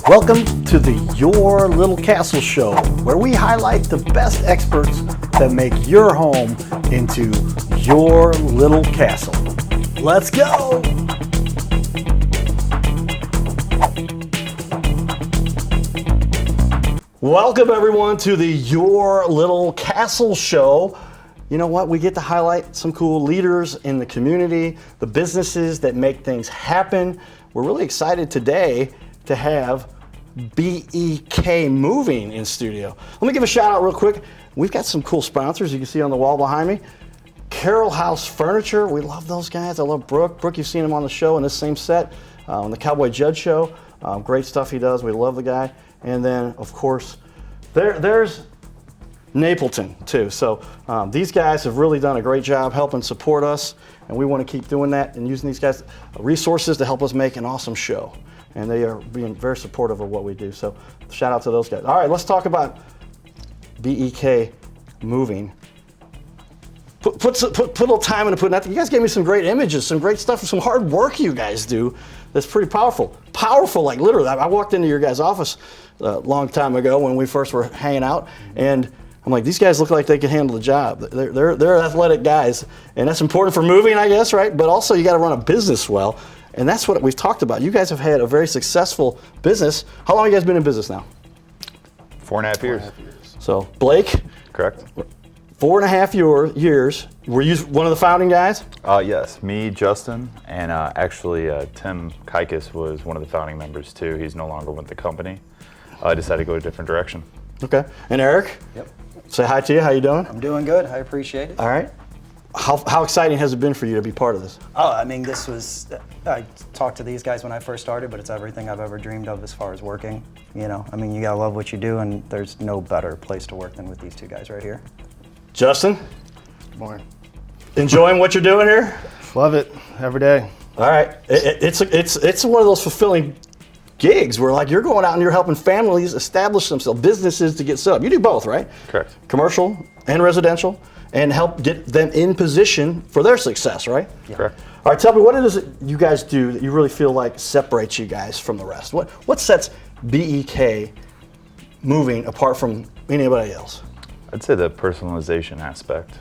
Welcome to the Your Little Castle Show, where we highlight the best experts that make your home into your little castle. Let's go! Welcome everyone to the Your Little Castle Show. You know what? We get to highlight some cool leaders in the community, the businesses that make things happen. We're really excited today to have BEK Moving in studio. Let me give a shout out real quick. We've got some cool sponsors you can see on the wall behind me. Carroll House Furniture, we love those guys. I love Brooke. Brooke, you've seen him on the show in this same set, on the Cowboy Judge show. Great stuff he does. We love the guy. And then, of course, there's Napleton too. So these guys have really done a great job helping support us, and we want to keep doing that and using these guys' resources to help us make an awesome show. And they are being very supportive of what we do. So shout out to those guys. All right, let's talk about BEK Moving. Put a little time into putting that. You guys gave me some great images, some great stuff, some hard work you guys do. That's pretty powerful. Powerful, like literally. I walked into your guys' office a long time ago when we first were hanging out, and I'm like, these guys look like they can handle the job. They're athletic guys, and that's important for moving, I guess, right? But also you got to run a business well. And that's what we've talked about. You guys have had a very successful business. How long have you guys been in business now? 4.5 years. So, Blake? Correct. 4.5 years. Were you one of the founding guys? Yes, me, Justin, and actually Tim Kaikis was one of the founding members too. He's no longer with the company. I decided to go a different direction. Okay. And Eric? Yep. Say hi to you. How you doing? I'm doing good. I appreciate it. All right. How exciting has it been for you to be part of this? Oh, I mean, this was, I talked to these guys when I first started, but it's everything I've ever dreamed of as far as working. You know, I mean, you gotta love what you do, and there's no better place to work than with these two guys right here. Justin? Good morning. Enjoying what you're doing here? Love it every day. All right. It's one of those fulfilling gigs where like you're going out and you're helping families establish themselves, businesses to get set up. You do both, right? Correct. Commercial and residential, and help get them in position for their success, right? Yeah. Correct. All right, tell me, what is it you guys do that you really feel like separates you guys from the rest? What sets BEK Moving apart from anybody else? I'd say the personalization aspect.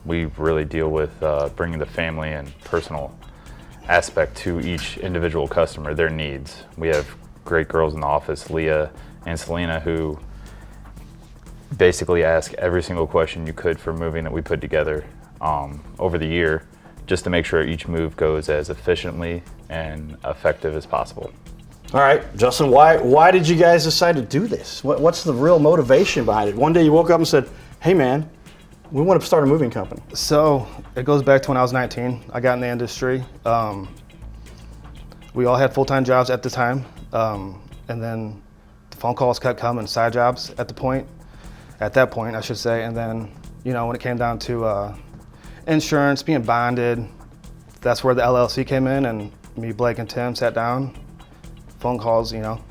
We really deal with bringing the family and personal aspect to each individual customer, their needs. We have great girls in the office, Leah and Selena, who basically ask every single question you could for moving that we put together over the year, just to make sure each move goes as efficiently and effective as possible. All right, Justin, why did you guys decide to do this? What's the real motivation behind it? One day you woke up and said, hey man, we want to start a moving company. So it goes back to when I was 19. I got in the industry. We all had full-time jobs at the time, and then the phone calls kept coming, side jobs at that point, I should say. And then, you know, when it came down to insurance, being bonded, that's where the LLC came in, and me, Blake, and Tim sat down. Phone calls, you know,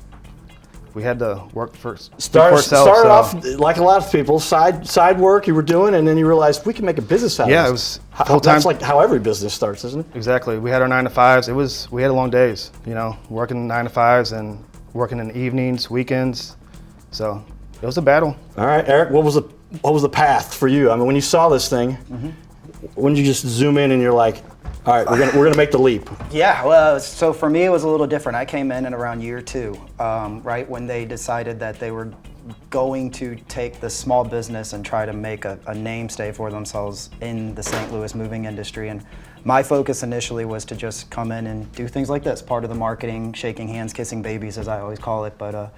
we had to work first. Started off like a lot of people, side work you were doing, and then you realized we can make a business out of this. Yeah, it was full-time. That's like how every business starts, isn't it? Exactly. We had our 9 to 5s. We had long days, you know, working 9 to 5s and working in the evenings, weekends. So it was a battle. All right, Eric, what was the path for you? I mean, when you saw this thing, when did you just zoom in and you're like, all right, we're gonna make the leap? Yeah, well, so for me it was a little different. I came in around year 2, right when they decided that they were going to take the small business and try to make a name stay for themselves in the St. Louis moving industry. And my focus initially was to just come in and do things like this, part of the marketing, shaking hands, kissing babies, as I always call it. But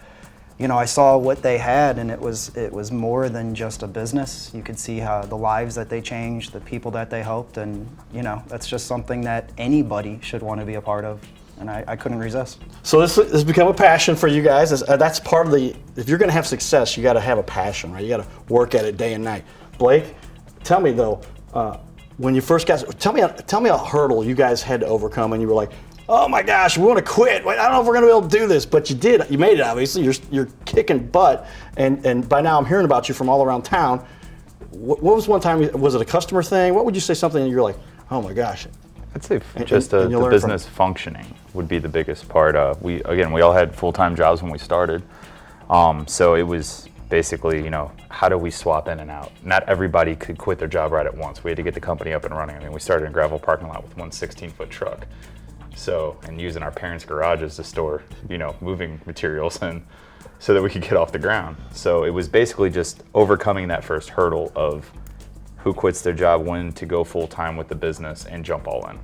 you know, I saw what they had, and it was more than just a business. You could see how the lives that they changed, the people that they helped, and you know, that's just something that anybody should want to be a part of, and I couldn't resist. So this has become a passion for you guys. That's part of if you're gonna have success, you gotta have a passion, right? You gotta work at it day and night. Blake, tell me though, when you first tell me a hurdle you guys had to overcome, and you were like, oh my gosh, we want to quit. I don't know if we're going to be able to do this, but you did. You made it, obviously. You're kicking butt, and by now I'm hearing about you from all around town. What was one time, was it a customer thing? What would you say, something that you're like, oh my gosh? I'd say just the business functioning. would be the biggest part. We all had full-time jobs when we started, so it was basically, how do we swap in and out? Not everybody could quit their job right at once. We had to get the company up and running. I mean, we started in a gravel parking lot with one 16-foot truck, and using our parents' garages to store, moving materials and so that we could get off the ground. So it was basically just overcoming that first hurdle of who quits their job, when to go full-time with the business and jump all in.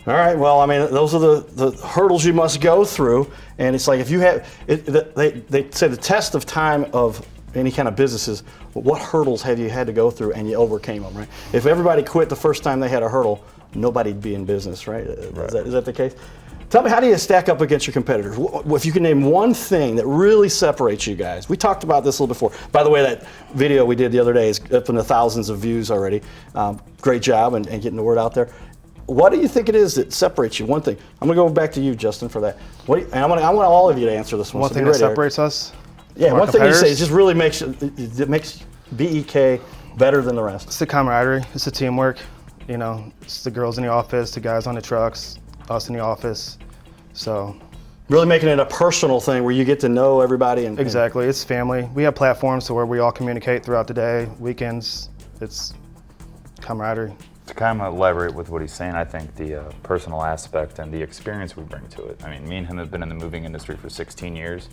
All right. Well, I mean, those are the hurdles you must go through, and it's like if you have, they say the test of time of any kind of business is what hurdles have you had to go through and you overcame them, right? If everybody quit the first time they had a hurdle, nobody'd be in business, right? Is that the case? Tell me, how do you stack up against your competitors? If you can name one thing that really separates you guys. We talked about this a little before. By the way, that video we did the other day is up in the thousands of views already. Great job and getting the word out there. What do you think it is that separates you? One thing. I'm going to go back to you, Justin, for that. And I want all of you to answer this one. One thing that separates us? Yeah, one thing you say just really makes BEK better than the rest. It's the camaraderie. It's the teamwork. It's the girls in the office, the guys on the trucks, us in the office. So really making it a personal thing where you get to know everybody. Exactly. It's family. We have platforms to where we all communicate throughout the day, weekends. It's camaraderie. To kind of elaborate with what he's saying, I think the personal aspect and the experience we bring to it. I mean, me and him have been in the moving industry for 16 years.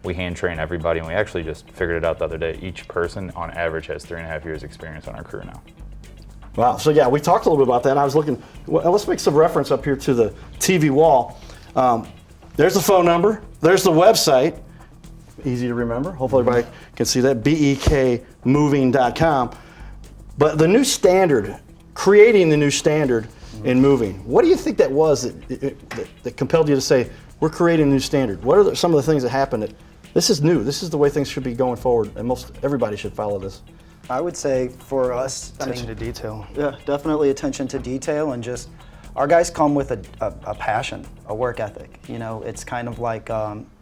We hand train everybody, and we actually just figured it out the other day. Each person, on average, has 3.5 years experience on our crew now. Wow. So yeah, we talked a little bit about that. And I was looking. Well, let's make some reference up here to the TV wall. There's the phone number. There's the website. Easy to remember. Hopefully everybody can see that. BEKmoving.com. But the new standard. Creating the new standard in moving. What do you think that was that compelled you to say, we're creating a new standard? What are some of the things that happened that this is new, this is the way things should be going forward, and everybody should follow this? I would say for us, Attention to detail. Yeah, definitely attention to detail, and just our guys come with a passion, a work ethic. It's kind of like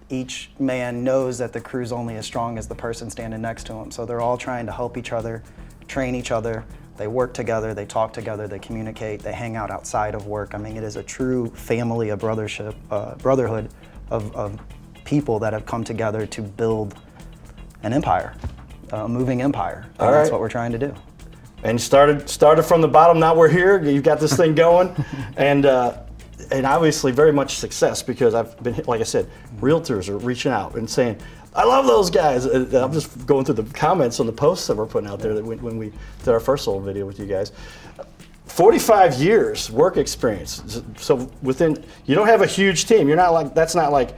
each man knows that the crew's only as strong as the person standing next to him. So they're all trying to help each other, train each other. They work together, they talk together, they communicate, they hang out outside of work. I mean, it is a true family, a brotherhood of people that have come together to build an empire, a moving empire. And that's what we're trying to do. And started from the bottom, now we're here, you've got this thing going, and obviously very much success, because I've been, like I said, realtors are reaching out and saying, I love those guys. I'm just going through the comments on the posts that we're putting out there that when we did our first little video with you guys. 45 years work experience. So you don't have a huge team. That's not like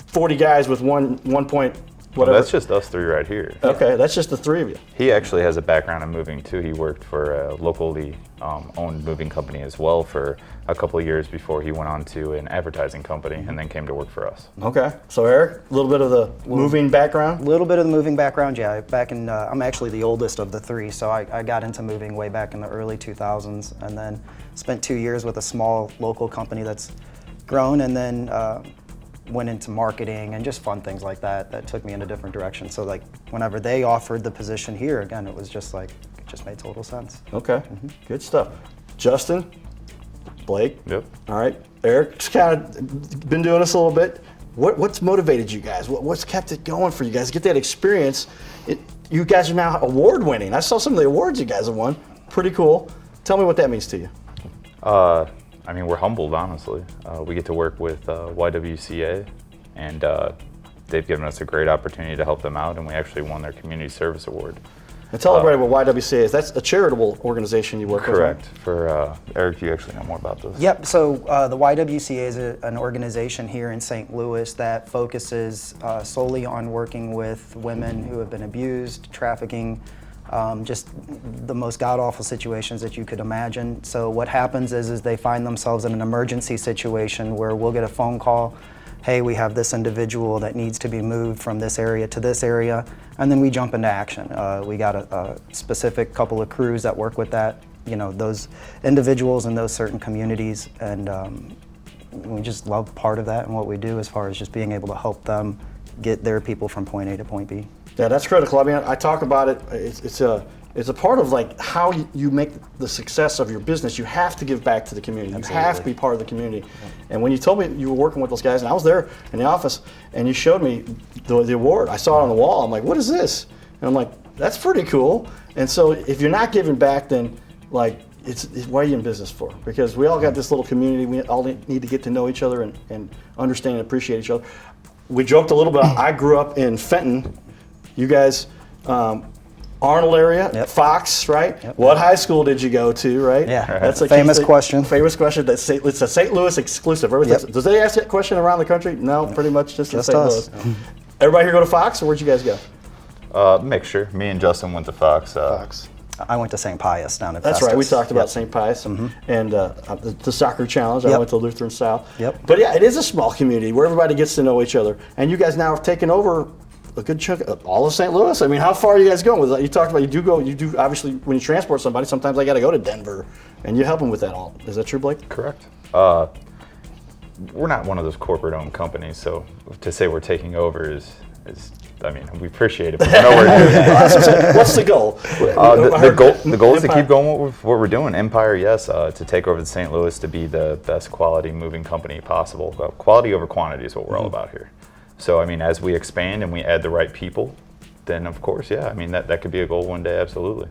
40 guys with one point. Whatever. Well, that's just us three right here. Okay, that's just the three of you. He actually has a background in moving too. He worked for a locally owned moving company as well for a couple of years before he went on to an advertising company and then came to work for us. Okay, so Eric, a little bit of the moving background? A little bit of the moving background, yeah. I'm actually the oldest of the three, so I got into moving way back in the early 2000s, and then spent 2 years with a small local company that's grown, and then went into marketing and just fun things like that took me in a different direction. So like whenever they offered the position here, again, it was just like, it just made total sense. Okay, good stuff. Justin, Blake. Yep. All right, Eric's kind of been doing this a little bit. What's motivated you guys? What's kept it going for you guys? Get that experience. You guys are now award winning. I saw some of the awards you guys have won. Pretty cool. Tell me what that means to you. I mean, we're humbled, honestly. We get to work with YWCA, and they've given us a great opportunity to help them out, and we actually won their Community Service Award. And tell everybody what YWCA is. That's a charitable organization you work with, right? Correct. For Eric, you actually know more about this. Yep, so the YWCA is an organization here in St. Louis that focuses solely on working with women who have been abused, trafficking, just the most god-awful situations that you could imagine. So what happens is they find themselves in an emergency situation where we'll get a phone call, hey, we have this individual that needs to be moved from this area to this area, and then we jump into action. We got a specific couple of crews that work with that, those individuals in those certain communities, and we just love part of that and what we do as far as just being able to help them get their people from point A to point B. Yeah, that's critical. I mean, I talk about it. It's It's a part of like how you make the success of your business. You have to give back to the community. Absolutely. You have to be part of the community. And when you told me you were working with those guys, and I was there in the office, and you showed me the award, I saw it on the wall. I'm like, what is this? And I'm like, that's pretty cool. And so if you're not giving back, then like, it's why are you in business for? Because we all got this little community. We all need to get to know each other and understand and appreciate each other. We joked a little bit. I grew up in Fenton. You guys, Arnold area, Yep. Fox, right? Yep. What high school did you go to, right? Yeah. That's a Famous question. Famous question. It's a St. Louis exclusive. Yep. Does they ask that question around the country? No, pretty much just in Just St. us. Louis. Everybody here go to Fox, or where'd you guys go? Mixture. Me and Justin went to Fox. Fox. I went to St. Pius down in That's Festus. right. We talked about Yep. St. Pius and the soccer challenge. I Yep. went to Lutheran South. Yep. But yeah, it is a small community where everybody gets to know each other. And you guys now have taken over a good chunk of all of St. Louis. I mean, how far are you guys going with that? You talked about you do obviously when you transport somebody, sometimes I got to go to Denver, and you help them with that all. Is that true, Blake? Correct. We're not one of those corporate-owned companies, so to say we're taking over is I mean, we appreciate it, but we're nowhere near that. What's the goal? The goal is to Empire. keep going with what we're doing. Empire, yes, to take over the St. Louis, to be the best quality moving company possible. Quality over quantity is what we're all about here. So, I mean, as we expand and we add the right people, then of course, yeah, I mean, that could be a goal one day, absolutely.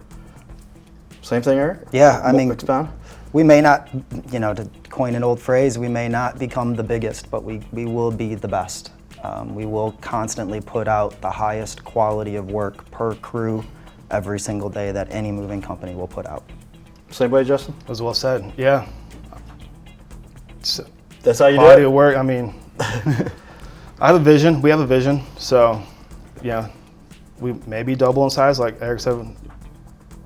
Same thing, Eric? Yeah, I mean, Expound? we may not, to coin an old phrase, we may not become the biggest, but we will be the best. We will constantly put out the highest quality of work per crew every single day that any moving company will put out. Same way, Justin? That was well said. Yeah. It's That's how you do quality it? of work. I mean, I have a vision. We have a vision. So, yeah, we maybe double in size, like Eric said.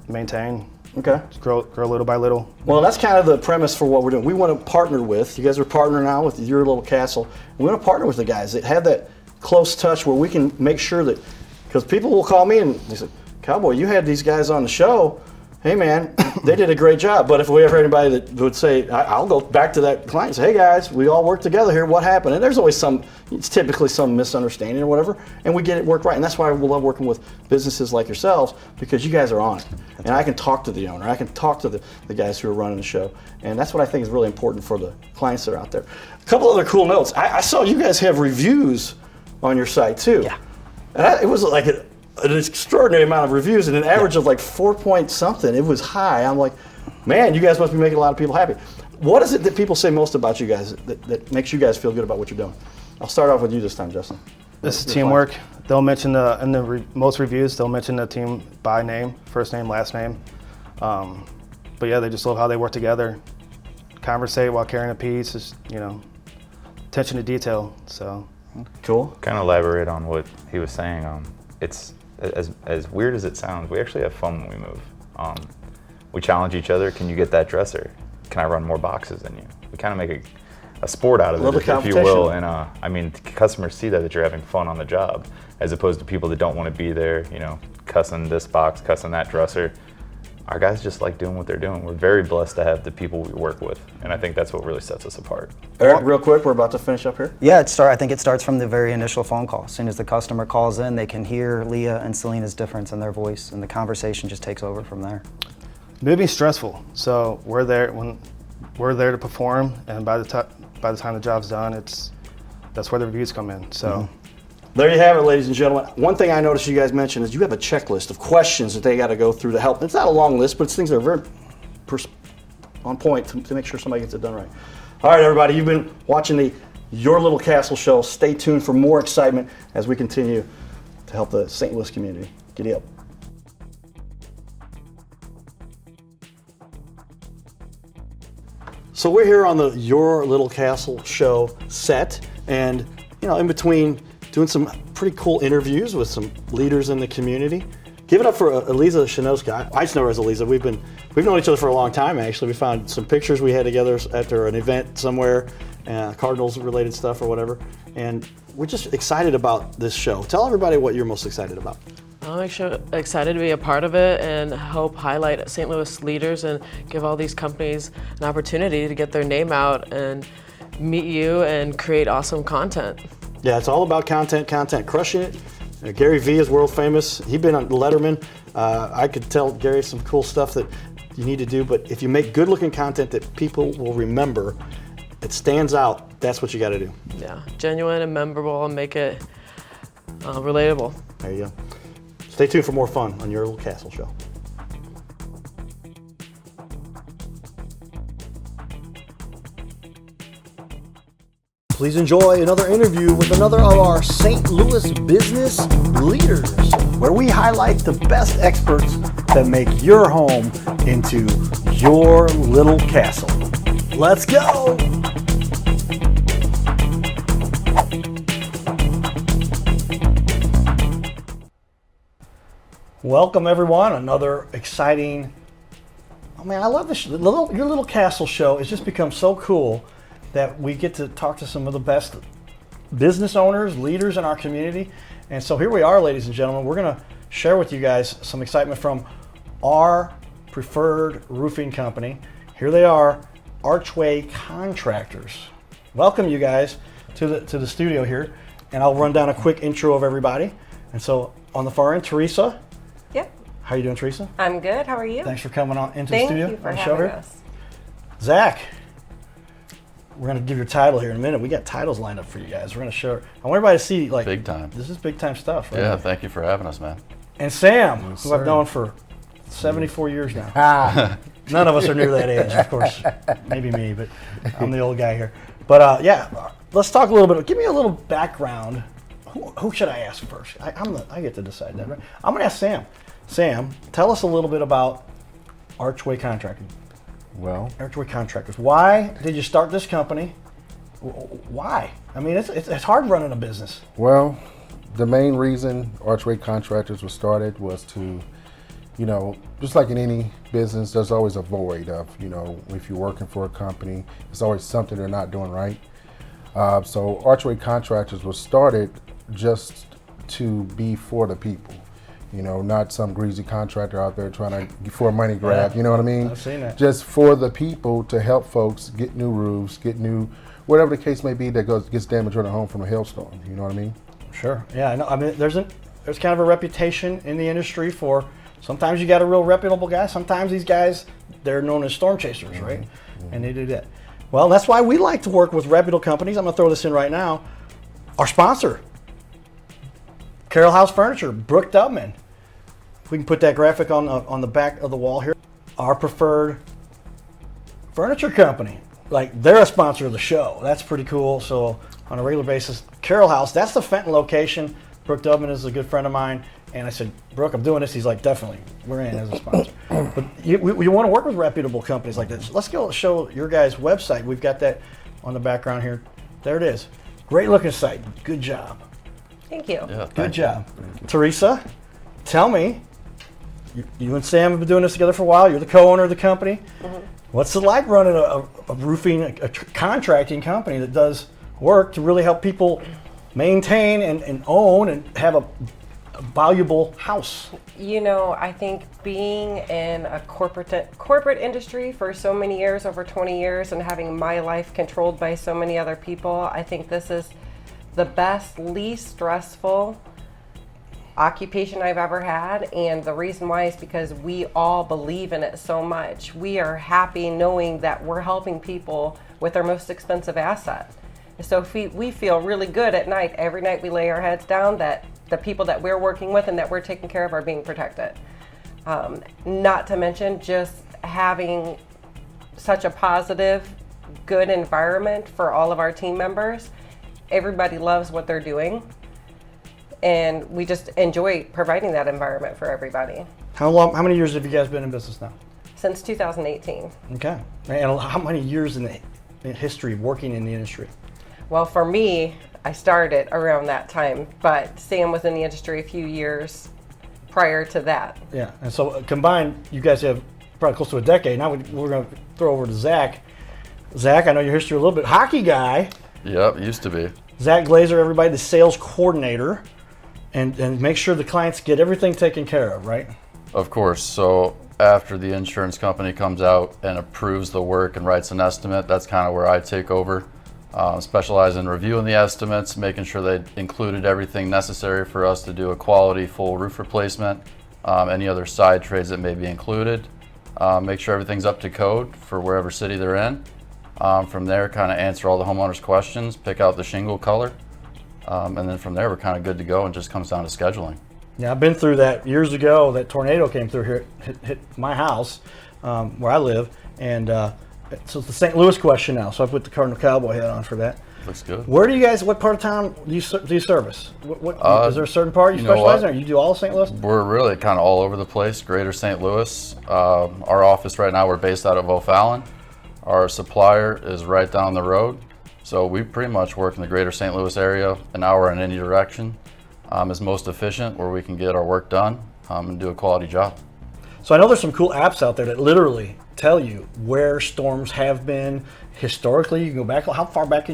Maintain, Okay. grow little by little. Well, that's kind of the premise for what we're doing. We want to partner with, you guys are partnering now with your little castle. We want to partner with the guys that have that close touch where we can make sure that, because people will call me and they say, Cowboy, you had these guys on the show. Hey man, they did a great job. But if we ever had anybody that would say, I'll go back to that client and say, hey guys, we all work together here, what happened? And there's always it's typically some misunderstanding or whatever, and we get it worked right. And that's why we love working with businesses like yourselves, because you guys are on it. And I can talk to the owner, I can talk to the guys who are running the show. And that's what I think is really important for the clients that are out there. A couple other cool notes. I saw you guys have reviews on your site too. Yeah. And it was like an extraordinary amount of reviews and an average of like 4 point something. It was high. I'm like, man, you guys must be making a lot of people happy. What is it that people say most about you guys that makes you guys feel good about what you're doing? I'll start off with you this time, Justin. This is teamwork. They'll mention in the most reviews, they'll mention the team by name, first name, last name. But yeah, they just love how they work together, conversate while carrying a piece, just, attention to detail. So Cool. Kind of elaborate on what he was saying. It's as weird as it sounds, we actually have fun when we move. We challenge each other. Can you get that dresser? Can I run more boxes than you? We kind of make a sport out of Love it, the if you will. And I mean, customers see that you're having fun on the job, as opposed to people that don't want to be there, cussing this box, cussing that dresser. Our guys just like doing what they're doing. We're very blessed to have the people we work with, and I think that's what really sets us apart. Eric, real quick, we're about to finish up here. Yeah, I think it starts from the very initial phone call. As soon as the customer calls in, they can hear Leah and Selena's difference in their voice, and the conversation just takes over from there. moving's stressful. So we're there to perform, and by the time the job's done, that's where the reviews come in. So. There you have it, ladies and gentlemen. One thing I noticed you guys mentioned is you have a checklist of questions that they got to go through to help. It's not a long list, but it's things that are very on point to make sure somebody gets it done right. All right, everybody, you've been watching the Your Little Castle show. Stay tuned for more excitement as we continue to help the St. Louis community. Giddy up. So we're here on the Your Little Castle show set, and in between doing some pretty cool interviews with some leaders in the community. Give it up for Eliza Shanowska. I just know her as Eliza. We've known each other for a long time, actually. We found some pictures we had together after an event somewhere, Cardinals-related stuff or whatever. And we're just excited about this show. Tell everybody what you're most excited about. I'm excited to be a part of it and help highlight St. Louis leaders and give all these companies an opportunity to get their name out and meet you and create awesome content. Yeah, it's all about content, crushing it Gary Vee is world famous. He's been on Letterman. I could tell Gary some cool stuff that you need to do, but if you make good looking content that people will remember, it stands out, that's what you got to do. Yeah, genuine and memorable, and make it relatable. There you go. Stay tuned for more fun on Your Little Castle Show. Please enjoy another interview with another of our St. Louis business leaders, where we highlight the best experts that make your home into your little castle. Let's go! Welcome everyone, another exciting, I love this, your little castle show. It's just become so cool that we get to talk to some of the best business owners, leaders in our community. And so here we are, ladies and gentlemen. We're gonna share with you guys some excitement from our preferred roofing company. Here they are, Archway Contractors. Welcome you guys to the studio here. And I'll run down a quick intro of everybody. And so on the far end, Teresa. Yep. How you doing, Teresa? I'm good. How are you? Thanks for coming on into the studio. Thank you for on the show having here. us. Zach, we're going to give your title here in a minute. We got titles lined up for you guys. We're going to show. I want everybody to see, like, Big time. This is big time stuff, right? Yeah, thank you for having us, man. And Sam, who I've known for 74 years now. None of us are near that age, of course. Maybe me, but I'm the old guy here. But yeah, let's talk a little bit. Give me a little background. Who should I ask first? I get to decide that, right? I'm going to ask Sam. Sam, tell us a little bit about Archway Contracting. Well, Archway Contractors. Why did you start this company? Why? I mean, it's hard running a business. well, the main reason Archway Contractors was started was to, just like in any business, there's always a void of, if you're working for a company, there's always something they're not doing right. So Archway Contractors was started just to be for the people. Not some greasy contractor out there trying to for a money grab. Yeah. You know what I mean? I've seen that. Just for the people to help folks get new roofs, get new, whatever the case may be that gets damaged on a home from a hailstorm. You know what I mean? Sure. Yeah. I know. I mean, there's kind of a reputation in the industry for. Sometimes you got a real reputable guy. Sometimes these guys, they're known as storm chasers, right? Mm-hmm. And they do that. Well, that's why we like to work with reputable companies. I'm gonna throw this in right now. Our sponsor, Carroll House Furniture, Brooke Dubman. We can put that graphic on the back of the wall here. Our preferred furniture company, like they're a sponsor of the show. That's pretty cool. So on a regular basis, Carroll House, that's the Fenton location. Brooke Dubman is a good friend of mine. And I said, Brooke, I'm doing this. He's like, definitely, we're in as a sponsor. But we want to work with reputable companies like this. Let's go show your guys' website. We've got that on the background here. There it is. Great looking site. Good job. Thank you. Yeah, Good job. Teresa, tell me, you and Sam have been doing this together for a while. You're the co-owner of the company. Mm-hmm. What's it like running a roofing, a contracting company that does work to really help people maintain and own and have a valuable house? I think being in a corporate industry for so many years, over 20 years, and having my life controlled by so many other people, I think this is the best, least stressful occupation I've ever had. And the reason why is because we all believe in it so much. We are happy knowing that we're helping people with their most expensive asset. So we feel really good at night. Every night we lay our heads down that the people that we're working with and that we're taking care of are being protected. Not to mention just having such a positive, good environment for all of our team members. Everybody loves what they're doing, and we just enjoy providing that environment for everybody. How many years have you guys been in business now? Since 2018. Okay. And how many years in history of working in the industry? Well, for me, I started around that time, but Sam was in the industry a few years prior to that. Yeah, and so combined, you guys have probably close to a decade. Now we're going to throw over to Zach. Zach, I know your history a little bit. Hockey guy. Yep, used to be. Zach Glazer, everybody, the sales coordinator, and make sure the clients get everything taken care of, right? Of course. So after the insurance company comes out and approves the work and writes an estimate, that's kind of where I take over. Specialize in reviewing the estimates, making sure they included everything necessary for us to do a quality full roof replacement, any other side trades that may be included. Make sure everything's up to code for wherever city they're in. From there, kind of answer all the homeowners' questions, pick out the shingle color, and then from there we're kind of good to go, and just comes down to scheduling. Yeah, I've been through that years ago. That tornado came through here, hit my house where I live, and so it's the St. Louis question now. So I put the Cardinal Cowboy hat on for that. Looks good. Where do you guys? What part of town do you service? Is there a certain part you know specialize what? in, or you do all of St. Louis? We're really kind of all over the place, greater St. Louis. Our office right now, we're based out of O'Fallon. Our supplier is right down the road. So we pretty much work in the greater St. Louis area, an hour in any direction. Is most efficient, where we can get our work done and do a quality job. So I know there's some cool apps out there that literally tell you where storms have been historically. You can go back, how far back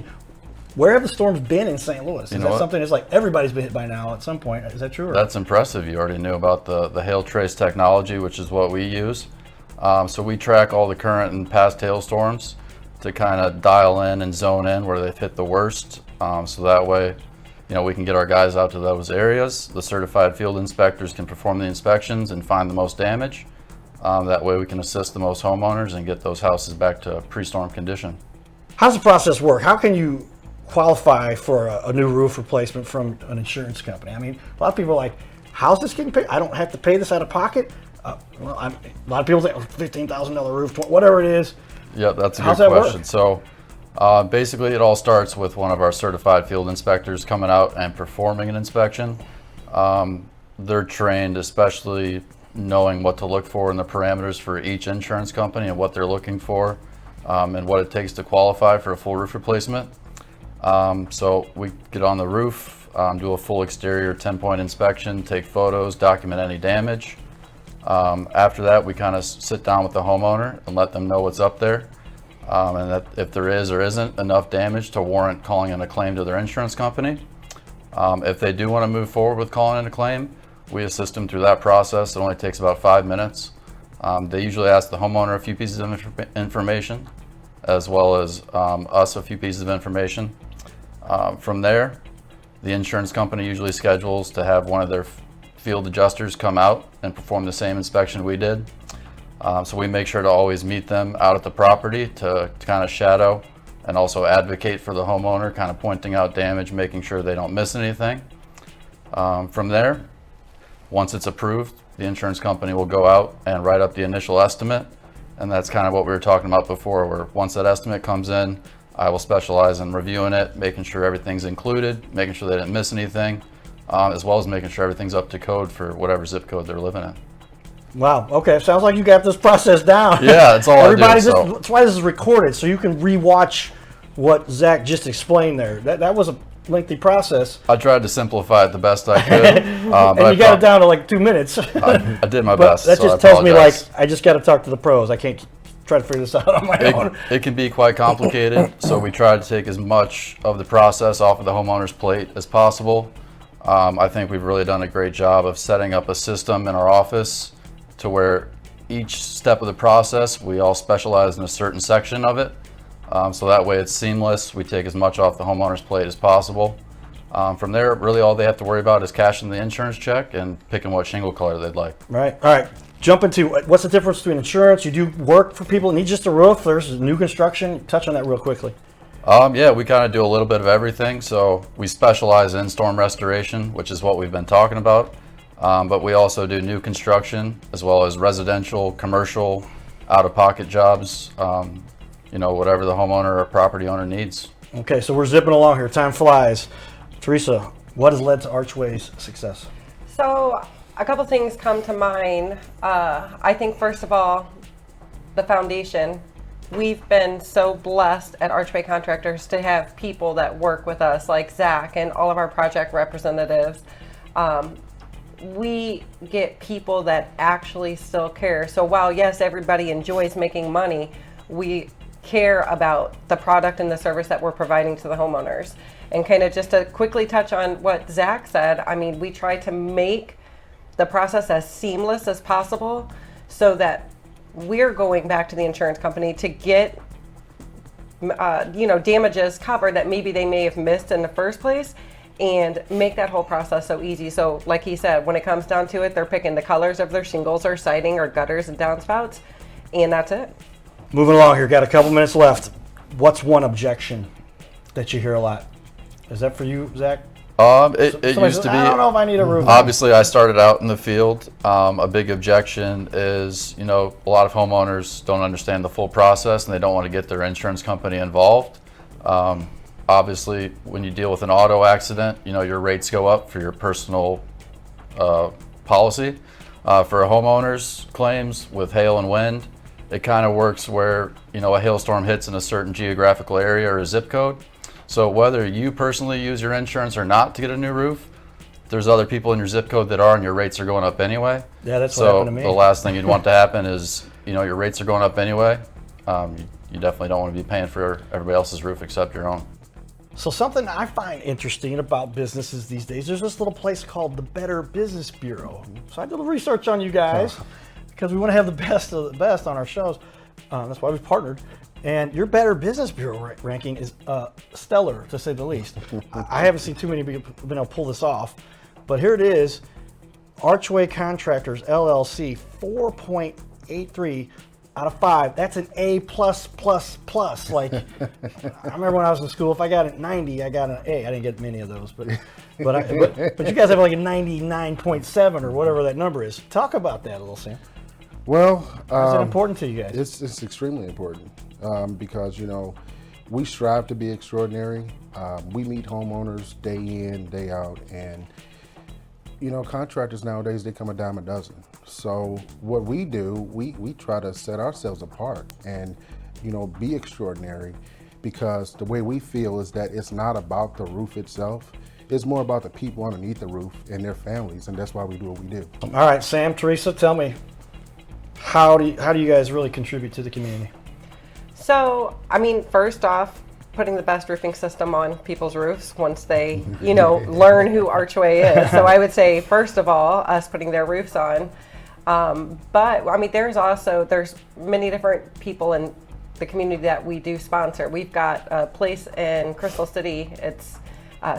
where have the storms been in St. Louis? Is that something that's like everybody's been hit by now at some point? Is that true? That's impressive. You already knew about the hail trace technology, which is what we use. So we track all the current and past hailstorms to kind of dial in and zone in where they've hit the worst. So that way, we can get our guys out to those areas. The certified field inspectors can perform the inspections and find the most damage. That way we can assist the most homeowners and get those houses back to pre-storm condition. How does the process work? How can you qualify for a new roof replacement from an insurance company? I mean, a lot of people are like, how's this getting paid? I don't have to pay this out of pocket? A lot of people think $15,000 roof, whatever it is. Yeah, that's a How's good that question. work? So basically it all starts with one of our certified field inspectors coming out and performing an inspection. They're trained, especially knowing what to look for in the parameters for each insurance company and what they're looking for, and what it takes to qualify for a full roof replacement. So we get on the roof, do a full exterior 10-point inspection, take photos, document any damage. After that, we kind of sit down with the homeowner and let them know what's up there, and that if there is or isn't enough damage to warrant calling in a claim to their insurance company. If they do want to move forward with calling in a claim, we assist them through that process. It only takes about 5 minutes. They usually ask the homeowner a few pieces of information, as well as us a few pieces of information. From there, the insurance company usually schedules to have one of their field adjusters come out and perform the same inspection we did. So we make sure to always meet them out at the property to kind of shadow and also advocate for the homeowner, kind of pointing out damage, making sure they don't miss anything. From there, once it's approved, the insurance company will go out and write up the initial estimate. And that's kind of what we were talking about before, where once that estimate comes in, I will specialize in reviewing it, making sure everything's included, making sure they didn't miss anything, as well as making sure everything's up to code for whatever zip code they're living in. Wow. Okay. Sounds like you got this process down. Yeah, that's all Everybody, I do. that's why this is recorded, so you can rewatch what Zach just explained there. That was a lengthy process. I tried to simplify it the best I could. And you got it down to like 2 minutes. I did my But best. that so just I tells me like, apologize. I just got to talk to the pros. I can't try to figure this out on my own. It can be quite complicated, so we try to take as much of the process off of the homeowner's plate as possible. I think we've really done a great job of setting up a system in our office to where each step of the process, we all specialize in a certain section of it. So that way it's seamless. We take as much off the homeowner's plate as possible. From there, really all they have to worry about is cashing the insurance check and picking what shingle color they'd like. Right. All right. Jump into what's the difference between insurance? You do work for people that need just a roof. There's new construction. Touch on that real quickly. Yeah, we kind of do a little bit of everything. So we specialize in storm restoration, which is what we've been talking about. But we also do new construction as well as residential, commercial, out-of-pocket jobs, whatever the homeowner or property owner needs. Okay, so we're zipping along here. Time flies. Teresa, what has led to Archway's success? So a couple things come to mind. I think first of all, the foundation. We've been so blessed at Archway Contractors to have people that work with us like Zach and all of our project representatives. We get people that actually still care. So while yes, everybody enjoys making money, we care about the product and the service that we're providing to the homeowners. And kind of just to quickly touch on what Zach said, I mean, we try to make the process as seamless as possible so that we're going back to the insurance company to get damages covered that maybe they may have missed in the first place, and make that whole process so easy. So like he said, when it comes down to it, they're picking the colors of their shingles or siding or gutters and downspouts, and that's it. Moving along here, got a couple minutes left. What's one objection that you hear a lot? Is that for you, Zach? It Somebody used says, to be. I don't know if I need a roof. Obviously, I started out in the field. A big objection is, a lot of homeowners don't understand the full process and they don't want to get their insurance company involved. Obviously, when you deal with an auto accident, your rates go up for your personal policy. For a homeowner's claims with hail and wind, it kind of works where, a hailstorm hits in a certain geographical area or a zip code. So whether you personally use your insurance or not to get a new roof, there's other people in your zip code that are, and your rates are going up anyway. Yeah, that's what happened to me. So the last thing you'd want to happen is, your rates are going up anyway. You definitely don't want to be paying for everybody else's roof except your own. So something I find interesting about businesses these days, there's this little place called the Better Business Bureau. So I did a little research on you guys because we want to have the best of the best on our shows. That's why we've partnered. And your Better Business Bureau ranking is stellar, to say the least. I haven't seen too many people been able to pull this off, but here it is. Archway Contractors, LLC, 4.83 out of 5. That's an A+++. Like, I remember when I was in school, if I got a 90, I got an A. I didn't get many of those, but you guys have like a 99.7 or whatever that number is. Talk about that a little, Sam. Well, Is it important to you guys? It's extremely important because, we strive to be extraordinary. We meet homeowners day in, day out, and, contractors nowadays, they come a dime a dozen. So what we do, we try to set ourselves apart and, be extraordinary, because the way we feel is that it's not about the roof itself. It's more about the people underneath the roof and their families, and that's why we do what we do. All right, Sam, Teresa, tell me, how do you guys really contribute to the community? So, first off, putting the best roofing system on people's roofs once they, learn who Archway is. So I would say, first of all, us putting their roofs on. But there's many different people in the community that we do sponsor. We've got a place in Crystal City. It's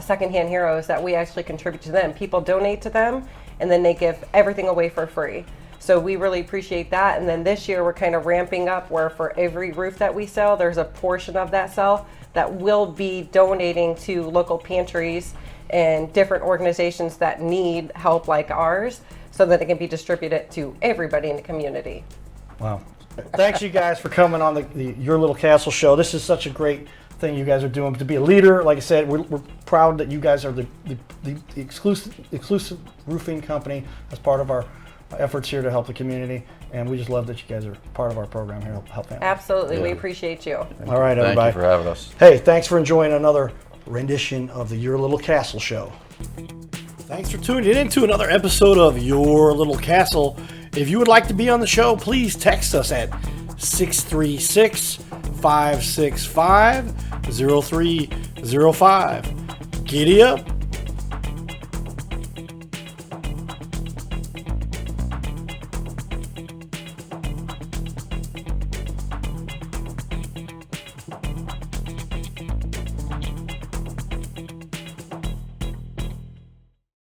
Secondhand Heroes that we actually contribute to them. People donate to them, and then they give everything away for free. So we really appreciate that. And then this year we're kind of ramping up where for every roof that we sell, there's a portion of that sale that will be donating to local pantries and different organizations that need help like ours, so that it can be distributed to everybody in the community. Wow. Thanks you guys for coming on the Your Little Castle show. This is such a great thing you guys are doing. To be a leader, like I said, we're proud that you guys are the exclusive roofing company as part of our efforts here to help the community, and we just love that you guys are part of our program here to help families. Absolutely, we appreciate you. All right, everybody. Thank you for having us. Hey, thanks for enjoying another rendition of the Your Little Castle show. Thanks for tuning in to another episode of Your Little Castle. If you would like to be on the show, please text us at 636-565-0305. Giddy up.